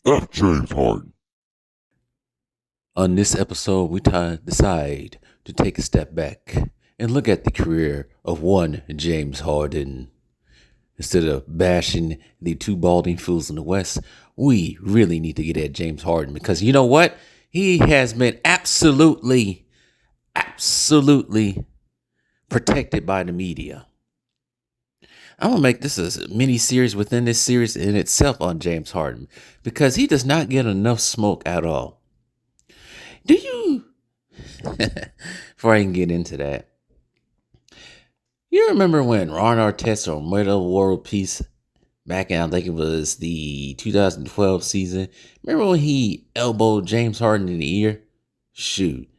F. James Harden. On this episode, we decide to take a step back and look at the career of one James Harden. Instead of bashing the two balding fools in the West, we really need to get at James Harden because you know what? He has been absolutely protected by the media. I'm going to make this a mini series within this series in itself on James Harden because he does not get enough smoke at all. Do you, before I can get into that, you remember when Ron Artest or Meta World Peace back in, I think it was the 2012 season, remember when he elbowed James Harden in the ear? Shoot.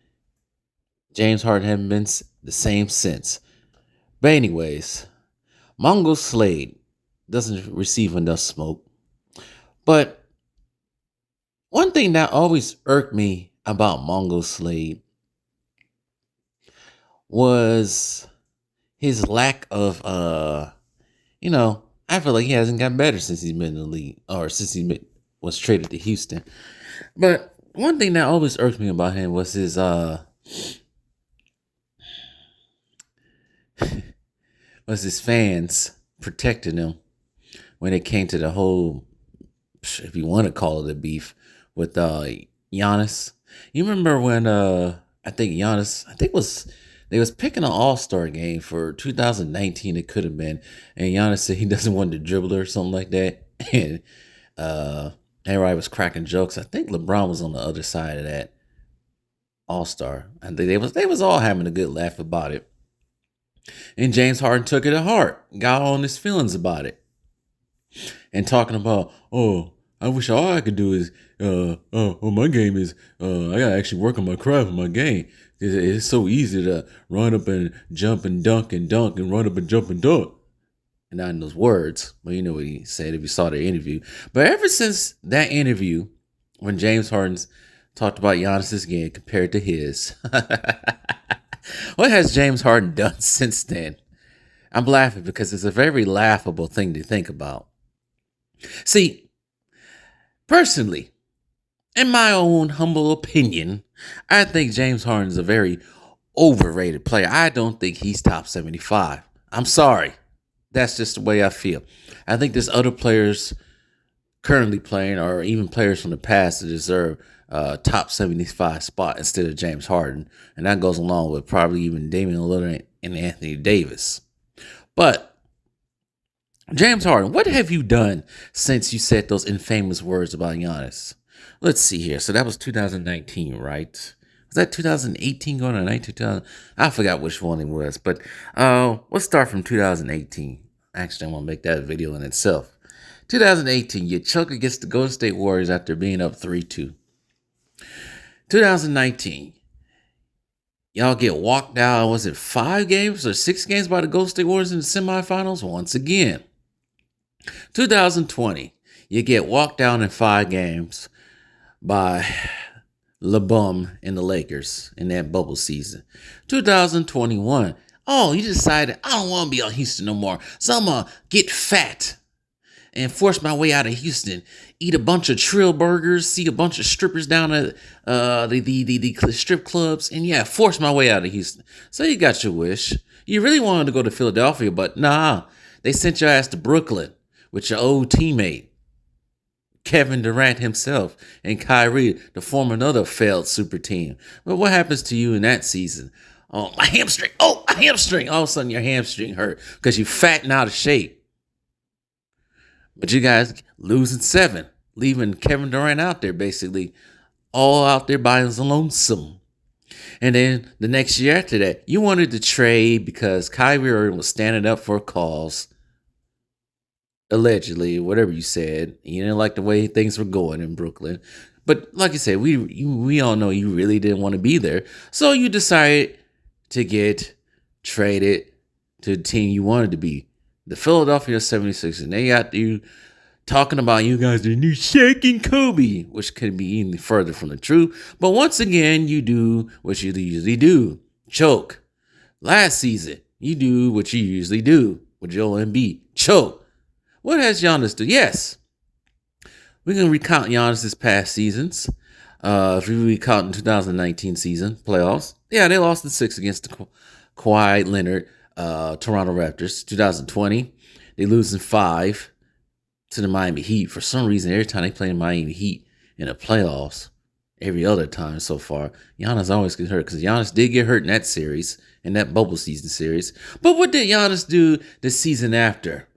James Harden hasn't been the same since. But anyways, Mongo Slade doesn't receive enough smoke. But one thing that always irked me about Mongo Slade was his lack of I feel like he hasn't gotten better since he's been in the league or since was traded to Houston. But one thing that always irked me about him was his was his fans protecting him when it came to the whole, if you want to call it a beef, with Giannis. You remember when I think Giannis, they was picking an All-Star game for 2019. It could have been, and Giannis said he doesn't want to dribble or something like that, and everybody was cracking jokes. I think LeBron was on the other side of that All-Star. I think they was all having a good laugh about it. And James Harden took it to heart, got on his feelings about it, and talking about, oh, I wish all I could do is, well, my game is, I gotta actually work on my craft and my game. It's so easy to run up and jump and dunk and run up and jump and dunk. And not in those words, but you know what he said if you saw the interview. But ever since that interview, when James Harden's talked about Giannis's game compared to his, what has James Harden done since then? I'm laughing because it's a very laughable thing to think about. See, personally, in my own humble opinion, I think James Harden is a very overrated player. I don't think he's top 75. I'm sorry. That's just the way I feel. I think there's other players currently playing or even players from the past that deserve top 75 spot instead of James Harden. And that goes along with probably even Damian Lillard and Anthony Davis. But James Harden, what have you done since you said those infamous words about Giannis? Let's see here. So that was 2019, right? Was that 2018 going on 19? I forgot which one it was. But let's start from 2018. Actually, I'm going to make that a video in itself. 2018, you choke against the Golden State Warriors after being up 3-2. 2019, y'all get walked out, was it 5 games or 6 games by the Golden State Warriors in the semifinals once again. 2020, you get walked down in 5 games by LeBum and the Lakers in that bubble season. 2021, oh, you decided, I don't want to be on Houston no more, so I'm going to get fat and force my way out of Houston, eat a bunch of Trill burgers, see a bunch of strippers down at the strip clubs, and yeah, force my way out of Houston. So you got your wish. You really wanted to go to Philadelphia, but nah, they sent your ass to Brooklyn with your old teammate, Kevin Durant himself, and Kyrie to form another failed super team. But what happens to you in that season? Oh, my hamstring. Oh, my hamstring. All of a sudden, your hamstring hurt because you fattened out of shape. But you guys losing 7, leaving Kevin Durant out there basically, all out there by his lonesome. And then the next year after that, you wanted to trade because Kyrie Irving was standing up for a cause, allegedly, whatever you said. You didn't like the way things were going in Brooklyn. But like I said, we all know you really didn't want to be there. So you decided to get traded to the team you wanted to be, the Philadelphia 76ers. And they got you talking about you guys the new Shaq and Kobe, which could be even further from the truth. But once again, you do what you usually do. Choke. Last season, you do what you usually do with Joel Embiid. Choke. What has Giannis done? Yes. We can recount Giannis's past seasons. If we recount in 2019 season playoffs, yeah, they lost in six against the Kawhi Leonard Toronto Raptors. 2020, they lose in five to the Miami Heat. For some reason, every time they play the Miami Heat in the playoffs, every other time so far, Giannis always gets hurt because Giannis did get hurt in that series, in that bubble season series. But what did Giannis do the season after?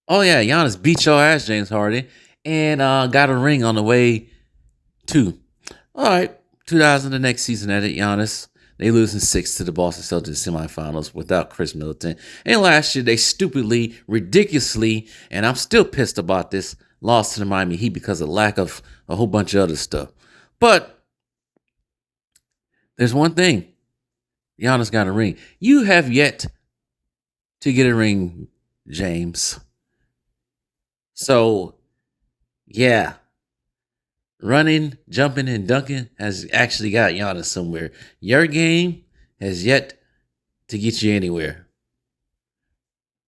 Oh yeah, Giannis beat your ass, James Harden, and got a ring on the way too. All right, 2000 the next season at it, Giannis. They lose in six to the Boston Celtics semifinals without Chris Middleton. And last year, they stupidly, ridiculously, and I'm still pissed about this, lost to the Miami Heat because of lack of a whole bunch of other stuff. But there's one thing. Giannis got a ring. You have yet to get a ring, James. So, yeah. Running, jumping, and dunking has actually got Giannis somewhere. Your game has yet to get you anywhere.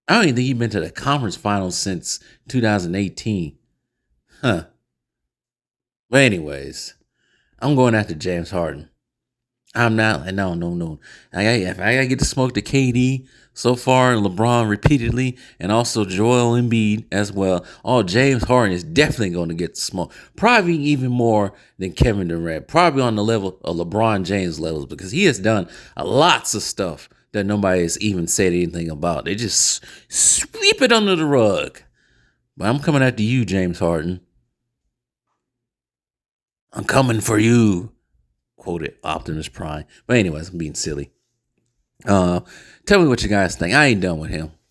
I don't even think you've been to the conference finals since 2018. Huh. But anyways, I'm going after James Harden. I'm not. No. If I gotta get to smoke the KD so far and LeBron repeatedly, and also Joel Embiid as well. Oh, James Harden is definitely going to get the smoke. Probably even more than Kevin Durant. Probably on the level of LeBron James levels because he has done lots of stuff that nobody has even said anything about. They just sweep it under the rug. But I'm coming after you, James Harden. I'm coming for you. Quoted Optimus Prime. But anyways, I'm being silly. Tell me what you guys think. I ain't done with him.